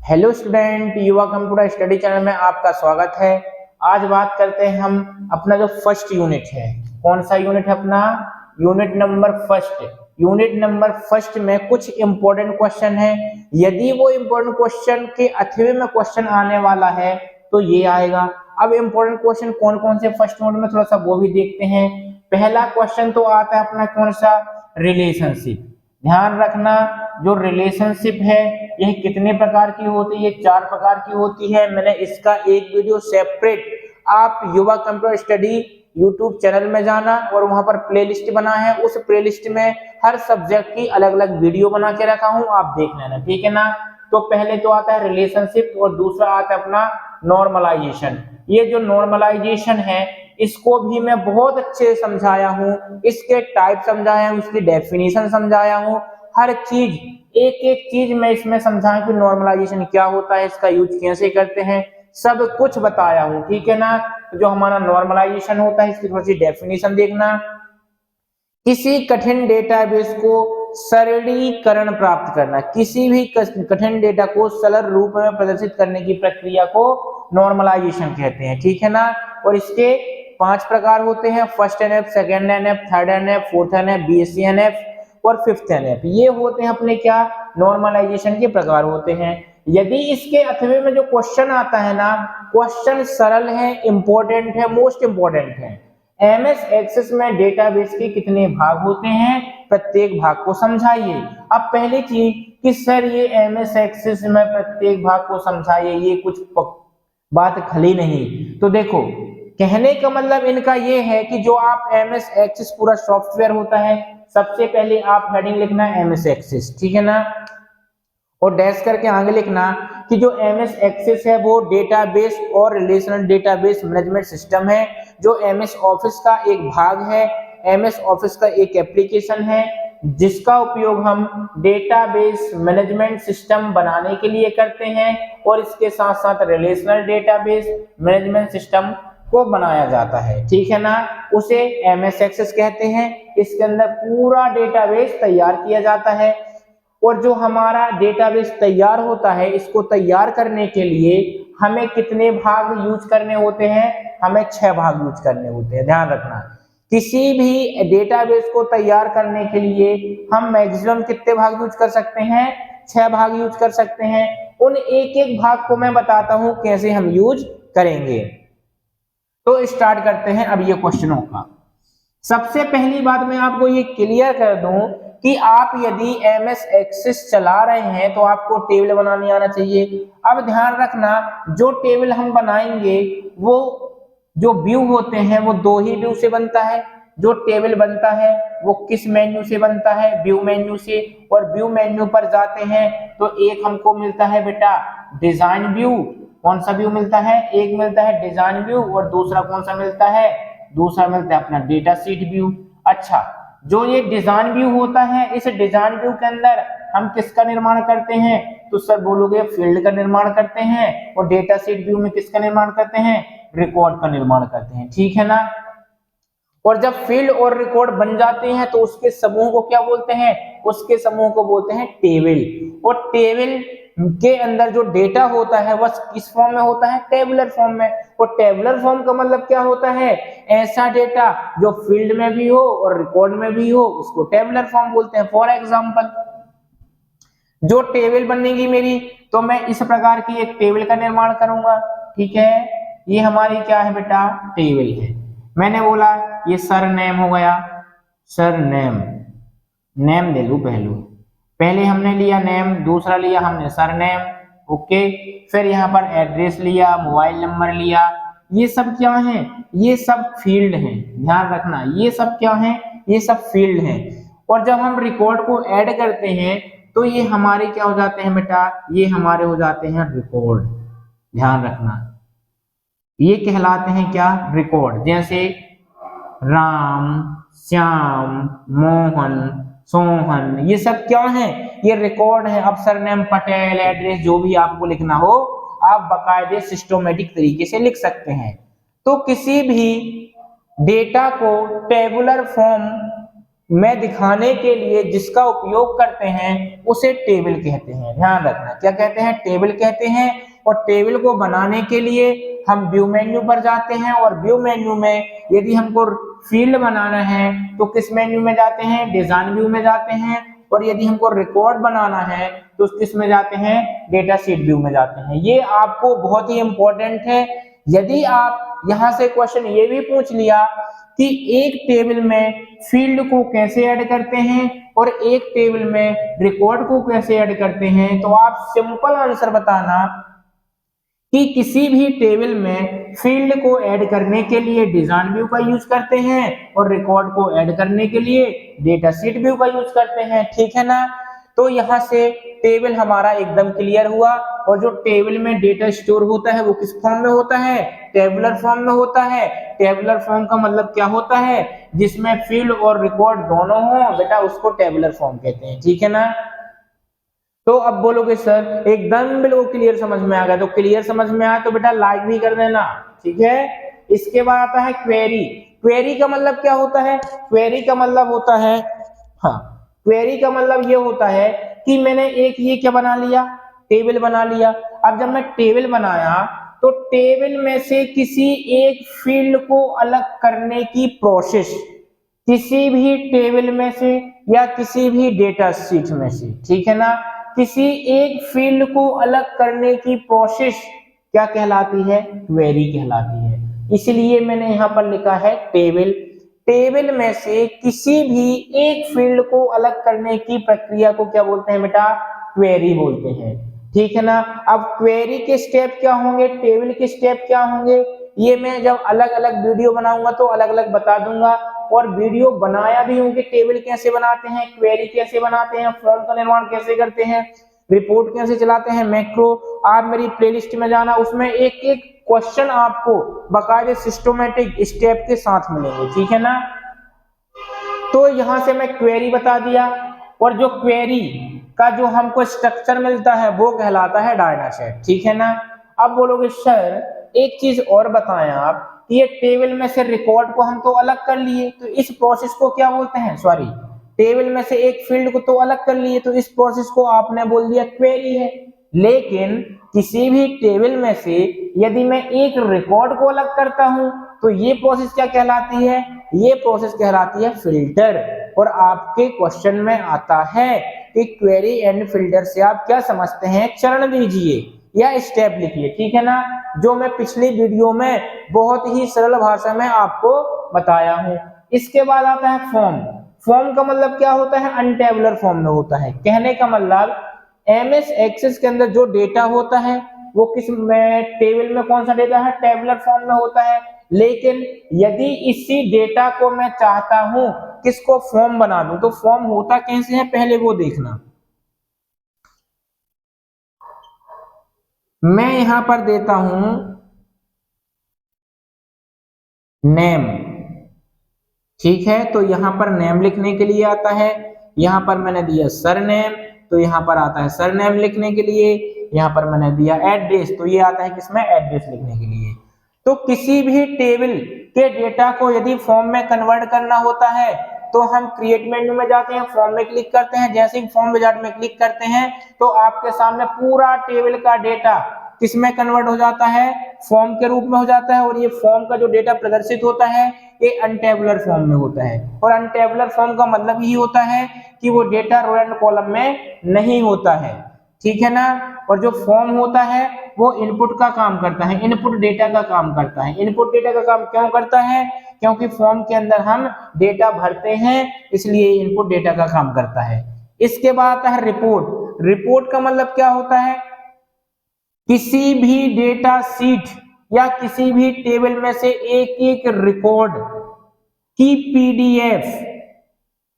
Hello student, युवा computer study channel में आपका स्वागत है। आज बात करते हैं हम अपना जो फर्स्ट यूनिट है। कौन सा यूनिट है अपना? Unit number first. Unit number first में कुछ इंपॉर्टेंट क्वेश्चन है। यदि वो इंपॉर्टेंट क्वेश्चन के अथवे में क्वेश्चन आने वाला है तो ये आएगा। अब इंपॉर्टेंट क्वेश्चन कौन कौन से फर्स्ट यूनिट में, थोड़ा सा वो भी देखते हैं। पहला क्वेश्चन तो आता है अपना कौन सा? रिलेशनशिप। ध्यान रखना, जो रिलेशनशिप है यह कितने प्रकार की होती है? 4 प्रकार की होती है। मैंने इसका एक वीडियो सेपरेट, आप युवा कंप्यूटर स्टडी यूट्यूब चैनल में जाना और वहां पर प्लेलिस्ट बना है। उस प्लेलिस्ट में हर सब्जेक्ट की अलग अलग वीडियो बना के रखा हूं, आप देख लेना, ठीक है ना। तो पहले तो आता है रिलेशनशिप और दूसरा आता है अपना नॉर्मलाइजेशन। ये जो नॉर्मलाइजेशन है इसको भी मैं बहुत अच्छे से समझाया हूँ, इसके टाइप समझाया हूँ, उसकी डेफिनेशन समझाया हूँ, हर चीज एक एक चीज मैं इसमें समझाया कि नॉर्मलाइजेशन क्या होता है, इसका यूज कैसे करते हैं, सब कुछ बताया हूँ, ठीक है ना। जो हमारा नॉर्मलाइजेशन होता है इसकी थोड़ी सी डेफिनेशन देखना। किसी कठिन डेटाबेस को सरलीकरण प्राप्त करना, किसी भी कठिन डेटा को सरल रूप में प्रदर्शित करने की प्रक्रिया को नॉर्मलाइजेशन कहते हैं, ठीक है ना। और इसके 5 प्रकार होते हैं: first NF, second NF, third NF, fourth NF, BSc NF और फिफ्थ एनएफ। ये होते हैं अपने क्या? नॉर्मलाइजेशन के प्रकार होते हैं। यदि इसके अथवे में जो क्वेश्चन आता है ना, क्वेश्चन सरल है, इंपॉर्टेंट है, मोस्ट इंपॉर्टेंट है। एमएस एक्सेस में डेटाबेस के कितने भाग होते हैं, प्रत्येक भाग को समझाइए। अब पहली चीज कि सर ये एमएस एक्सेस में प्रत्येक भाग को समझाइए, ये कुछ बात खली नहीं। तो देखो, कहने का मतलब इनका ये है कि जो आप एमएस एक्सेस पूरा सॉफ्टवेयर होता है, सबसे पहले आप हेडिंग लिखना है एमएस एक्सेस, ठीक है ना, और डैश करके आगे लिखना कि जो एमएस एक्सेस है वो डेटाबेस और रिलेशनल डेटाबेस मैनेजमेंट सिस्टम है, जो एमएस ऑफिस का एक भाग है। एमएस ऑफिस का एक एप्लीकेशन है जिसका उपयोग हम डेटाबेस मैनेजमेंट सिस्टम बनाने के लिए करते हैं और इसके साथ साथ रिलेशनल डेटाबेस मैनेजमेंट सिस्टम को बनाया जाता है, ठीक है ना। उसे एमएस एक्सेस कहते हैं। इसके अंदर पूरा डेटाबेस तैयार किया जाता है और जो हमारा डेटाबेस तैयार होता है, इसको तैयार करने के लिए हमें कितने भाग यूज करने होते हैं? हमें 6 भाग यूज करने होते हैं। ध्यान रखना, किसी भी डेटाबेस को तैयार करने के लिए हम मैक्सिमम कितने भाग यूज कर सकते हैं? 6 भाग यूज कर सकते हैं। उन एक एक भाग को मैं बताता हूं कैसे हम यूज करेंगे। तो स्टार्ट करते हैं अब ये क्वेश्चनों का। सबसे पहली बात मैं आपको ये क्लियर कर दूं कि आप यदि एमएस एक्सेस चला रहे हैं तो आपको टेबल बनानी आना चाहिए। अब ध्यान रखना, जो टेबल हम बनाएंगे वो जो व्यू होते हैं वो 2 ही व्यू से बनता है। जो टेबल बनता है वो किस मेन्यू से बनता है? व्यू मेन्यू से। और व्यू मेन्यू पर जाते हैं तो एक हमको मिलता है बेटा डिजाइन व्यू। कौन सा व्यू मिलता है? एक मिलता है डिजाइन व्यू और दूसरा कौन सा मिलता है? दूसरा मिलता है अपना डेटा शीट व्यू। अच्छा, जो ये डिजाइन व्यू होता है, इस डिजाइन व्यू के अंदर हम किसका निर्माण करते हैं? तो सर बोलोगे फील्ड का निर्माण करते हैं। और डेटा शीट व्यू में किसका निर्माण करते हैं? रिकॉर्ड का निर्माण करते हैं, ठीक है ना। और जब फील्ड और रिकॉर्ड बन जाते हैं तो उसके समूह को क्या बोलते हैं? उसके समूह को बोलते हैं टेबल। और टेबल के अंदर जो डेटा होता है वह किस फॉर्म में होता है? टेबुलर फॉर्म में। और टेबुलर फॉर्म का मतलब क्या होता है? ऐसा डेटा जो फील्ड में भी हो और रिकॉर्ड में भी हो, उसको टेबुलर फॉर्म बोलते हैं। फॉर एग्जांपल, जो टेबल बनेगी मेरी, तो मैं इस प्रकार की एक टेबल का निर्माण करूंगा, ठीक है। ये हमारी क्या है बेटा? टेबल है। मैंने बोला ये सर नेम हो गया, सर नेम, नेम ले लू पहले हमने लिया नेम, दूसरा लिया हमने सर नेम, ओके। फिर यहाँ पर एड्रेस लिया, मोबाइल नंबर लिया। ये सब क्या है? ये सब फील्ड हैं। ध्यान रखना, ये सब क्या है? ये सब फील्ड हैं। और जब हम रिकॉर्ड को ऐड करते हैं तो ये हमारे क्या हो जाते हैं बेटा? ये हमारे हो जाते हैं रिकॉर्ड। ध्यान रखना, ये कहलाते हैं क्या? रिकॉर्ड। जैसे राम, श्याम, मोहन, सोहन, ये सब क्या है? ये रिकॉर्ड है। अब सरनेम, पटेल, एड्रेस, जो भी आपको लिखना हो आप बाकायदे सिस्टमैटिक तरीके से लिख सकते हैं। तो किसी भी डेटा को टेबुलर फॉर्म में दिखाने के लिए जिसका उपयोग करते हैं उसे टेबल कहते हैं। ध्यान रखना, क्या कहते हैं? टेबल कहते हैं। और टेबल को बनाने के लिए हम व्यू मेन्यू पर जाते हैं, और व्यू मेन्यू में यदि हमको फील्ड बनाना है तो किस मेन्यू में जाते हैं? डिजाइन व्यू में जाते हैं। और यदि हमको रिकॉर्ड बनाना है तो किस में जाते हैं? डेटा शीट व्यू में जाते हैं। ये आपको बहुत ही इंपॉर्टेंट है। यदि आप यहां से क्वेश्चन ये भी पूछ लिया कि एक टेबल में फील्ड को कैसे ऐड करते हैं और एक टेबल में रिकॉर्ड को कैसे ऐड करते हैं, तो आप सिंपल आंसर बताना कि किसी भी टेबल में फील्ड को ऐड करने के लिए डिजाइन व्यू का यूज करते हैं और रिकॉर्ड को ऐड करने के लिए डेटा शीट व्यू का यूज करते हैं। ठीक है ना? तो यहां से टेबल हमारा एकदम क्लियर हुआ। और जो टेबल में डेटा स्टोर होता है वो किस फॉर्म में होता है? टेबुलर फॉर्म में होता है। टेबुलर फॉर्म का मतलब क्या होता है? जिसमें फील्ड और रिकॉर्ड दोनों हो बेटा, उसको टेबुलर फॉर्म कहते हैं। ठीक है ना? तो अब बोलोगे सर एकदम बिल्कुल क्लियर समझ में आ गया। तो क्लियर समझ में आया तो बेटा लाइक भी कर देना। ठीक है? इसके बाद आता है क्वेरी। क्वेरी का मतलब क्या होता है? क्वेरी का मतलब होता है, हाँ, क्वेरी का मतलब ये होता है कि मैंने एक ये क्या बना लिया? टेबल बना लिया। अब जब मैं टेबल बनाया तो टेबल में से किसी एक फील्ड को अलग करने की प्रोसेस, किसी भी टेबल में से या किसी भी डेटा शीट में से, ठीक है ना, किसी एक फील्ड को अलग करने की प्रोसेस क्या कहलाती है? क्वेरी कहलाती है। इसलिए मैंने यहां पर लिखा है टेबल। टेबल में से किसी भी एक फील्ड को अलग करने की प्रक्रिया को क्या बोलते हैं बेटा? क्वेरी बोलते हैं। ठीक है ना? अब क्वेरी के स्टेप क्या होंगे, टेबल के स्टेप क्या होंगे, ये मैं जब अलग अलग वीडियो बनाऊंगा तो अलग अलग बता दूंगा। और वीडियो बनाया भी हूं कि टेबल कैसे बनाते हैं, क्वेरी कैसे बनाते हैं, फॉर्म का निर्माण कैसे करते हैं, रिपोर्ट कैसे चलाते हैं, मैक्रो। आप मेरी प्लेलिस्ट में जाना, उसमें एक एक क्वेश्चन आपको बाकायदे सिस्टमैटिक स्टेप के साथ मिलेंगे। ठीक है ना? तो यहां से मैं क्वेरी बता दिया। और जो क्वेरी का जो हमको स्ट्रक्चर मिलता है वो कहलाता है डाटा सेट। ठीक है ना? अब बोलोगे सर एक चीज और बताएं आप, ये टेबल में से रिकॉर्ड को हम तो अलग कर लिए, तो इस प्रोसेस को क्या बोलते हैं? सॉरी, टेबल में से एक फील्ड को तो अलग कर लिए, तो इस प्रोसेस को आपने बोल दिया क्वेरी है। लेकिन किसी भी टेबल में से यदि मैं एक रिकॉर्ड को अलग करता हूं तो ये प्रोसेस क्या कहलाती है? ये प्रोसेस कहलाती है फिल्टर। और आपके क्वेश्चन में आता है कि क्वेरी एंड फिल्टर से आप क्या समझते हैं? चरण दीजिए या स्टेप लिखिए। ठीक है ना? जो मैं पिछली वीडियो में बहुत ही सरल भाषा में आपको बताया हूं। इसके बाद आता है फॉर्म। फॉर्म का मतलब क्या होता है? अनटेबुलर फॉर्म में होता है। कहने का मतलब एमएस एक्सेस के अंदर जो डेटा होता है वो किस में? टेबल में कौन सा डेटा है? टेबुलर फॉर्म में होता है। लेकिन यदि इसी डेटा को मैं चाहता हूं किसको फॉर्म बना दूं, तो फॉर्म होता कैसे है पहले वो देखना। मैं यहां पर देता हूं नेम। ठीक है? तो यहां पर नेम लिखने के लिए आता है। यहां पर मैंने दिया सरनेम, तो यहां पर आता है सरनेम लिखने के लिए। यहां पर मैंने दिया एड्रेस, तो ये आता है किसमें? एड्रेस लिखने के लिए। तो किसी भी टेबल के डेटा को यदि फॉर्म में कन्वर्ट करना होता है तो हम क्रिएट मेन्यू में जाते हैं, फॉर्म में क्लिक करते हैं। जैसे ही फॉर्म विजार्ड में क्लिक करते हैं तो आपके सामने पूरा टेबल का डेटा किसमें कन्वर्ट हो जाता है? फॉर्म के रूप में हो जाता है। और ये फॉर्म का जो डेटा प्रदर्शित होता है ये अनटेबुलर फॉर्म में होता है। और अनटेबुलर फॉर्म का मतलब यही होता है कि वो डेटा रो एंड कॉलम में नहीं होता है। ठीक है ना? और जो फॉर्म होता है वो इनपुट का काम करता है, इनपुट डेटा का काम करता है। इनपुट डेटा का काम क्यों करता है? क्योंकि फॉर्म के अंदर हम डेटा भरते हैं, इसलिए इनपुट डेटा का काम करता है। इसके बाद आता है रिपोर्ट। रिपोर्ट का मतलब क्या होता है? किसी भी डेटा शीट या किसी भी टेबल में से एक एक रिकॉर्ड की पीडीएफ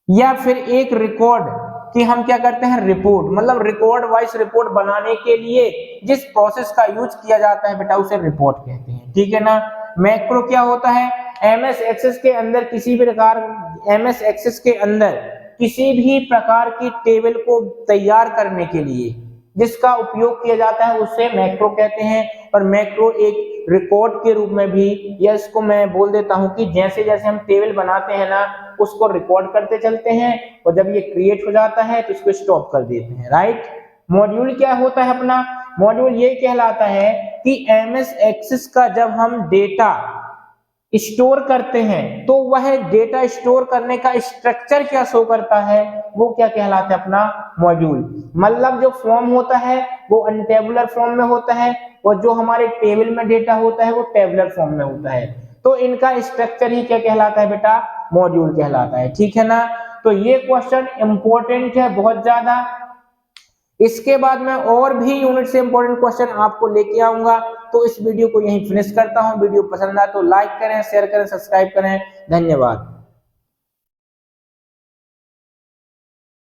या फिर एक रिकॉर्ड कि हम क्या करते हैं? रिपोर्ट। मतलब रिकॉर्ड वाइज रिपोर्ट बनाने के लिए जिस प्रोसेस का यूज किया जाता है बेटा उसे रिपोर्ट कहते हैं। ठीक है ना? मैक्रो क्या होता है? एमएस एक्सेस के अंदर किसी भी प्रकार, एमएस एक्सेस के अंदर किसी भी प्रकार की टेबल को तैयार करने के लिए जिसका उपयोग किया जाता है उसे मैक्रो कहते हैं। और मैक्रो एक रिकॉर्ड के रूप में भी, या इसको मैं बोल देता हूं कि जैसे जैसे हम टेबल बनाते हैं ना, उसको रिकॉर्ड करते चलते हैं, और जब ये क्रिएट हो जाता है तो इसको स्टॉप कर देते हैं, राइट। मॉड्यूल क्या होता है अपना? मॉड्यूल ये कहलाता है कि एमएस एक्सेस का जब हम डेटा स्टोर करते हैं तो वह डेटा स्टोर करने का स्ट्रक्चर क्या शो करता है, वो क्या कहलाता है? अपना मॉड्यूल। मतलब जो फॉर्म होता है वो अनटेबुलर फॉर्म में होता है, और जो हमारे टेबल में डेटा होता है वो टेबुलर फॉर्म में होता है। तो इनका स्ट्रक्चर ही क्या कहलाता है बेटा? मॉड्यूल कहलाता है, ठीक है ना। तो ये क्वेश्चन इंपॉर्टेंट है बहुत ज्यादा। इसके बाद मैं और भी यूनिट से इंपॉर्टेंट क्वेश्चन आपको लेके आऊंगा। तो इस वीडियो को यहीं फिनिश करता हूं। वीडियो पसंद आए तो लाइक करें, शेयर करें, सब्सक्राइब करें। धन्यवाद।